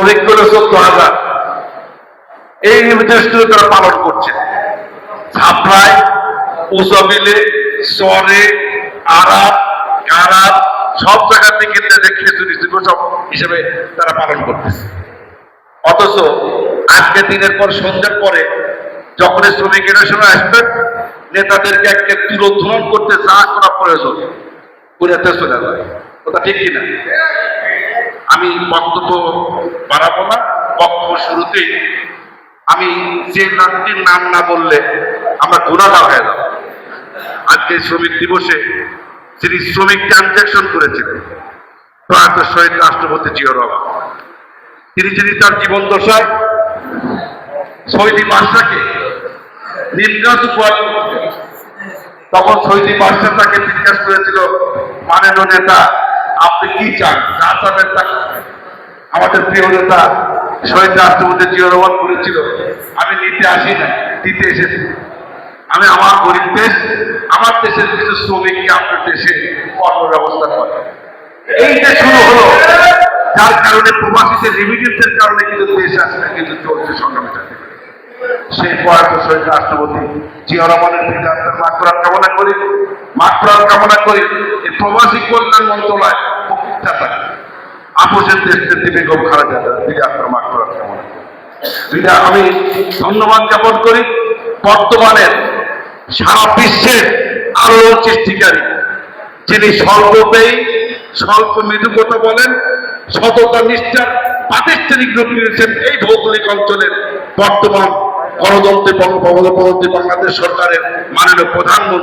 শ্রমিক হলো 14,000। এই নির্দেশগুলো তারা পালন করছে। ছাপড়ায়, উজবিলে, চরে, আরাপ, কারাপ সব জায়গা থেকে খেজুরি দিবস হিসেবে তারা পালন করতেছে। অথচ আজকে দিনের পর সন্ধ্যার পরে যখন শ্রমিকের সময় আসবেন, নেতাদেরকে একটা তিরোধন করতে যা করা প্রয়োজন পুরাতে চলে যায়। ওটা ঠিক কিনা? আমি বক্তব্য বাড়াবো না। বক্তব্য শুরুতেই আমি যে নামটির নাম না বললে আমরা গুণাগার হয়ে যাব। আজকে শ্রমিক দিবসে যিনি শ্রমিক ট্রানজাকশন করেছিলেন প্রয়াত শহীদ রাষ্ট্রপতি জিয়াউর রহমান, যিনি তার জীবন দশায় শহীদ বাদশাকে নির্ঘাত উপহার করেছিলেন। তখন শহীদ বাদশা তাকে জিজ্ঞাসা করেছিল, মাননীয় নেতা আপনি কি চান, যা চাবেন তা। আমাদের প্রিয় নেতা শহীদ রাষ্ট্রপতি জিয়াউর রহমান বলেছিল, আমি নিতে আসি না, দিতে এসেছি। আমি আমার গরিব দেশ, আমার দেশের কিছু শ্রমিককে আপনার দেশে কর্ম ব্যবস্থা করে। এই যে শুরু হলো, যার কারণে প্রবাসীদের রেমিটেন্সের কারণে কিন্তু দেশ আসলে কিন্তু চলছে সংগ্রামটা। সেই প্রয়াত শহীদ রাষ্ট্রপতি জিয়াউর রহমানের পিতা আপনার মাগফিরাত কামনা করি, মাগফিরাত কামনা করি। এই প্রবাসী কল্যাণ মন্ত্রণালয় প্রতিষ্ঠাতা আপোষের দেশ নেত্রী বেগম খালেদা জিয়া আপনার মাগফিরাত কামনা করি। আমি ধন্যবাদ জ্ঞাপন করি বর্তমানের সারা বিশ্বের আলোড়ন সৃষ্টিকারী, যিনি স্বল্প ব্যয়ী, স্বল্প মৃদুকতা বলেন, সততা নিষ্ঠার প্রাতিষ্ঠানিক রূপ নিয়েছেন এই ভৌগোলিক অঞ্চলের বর্তমান গণতন্ত্রী বাংলাদেশ সরকারের মাননীয় প্রধানমন্ত্রী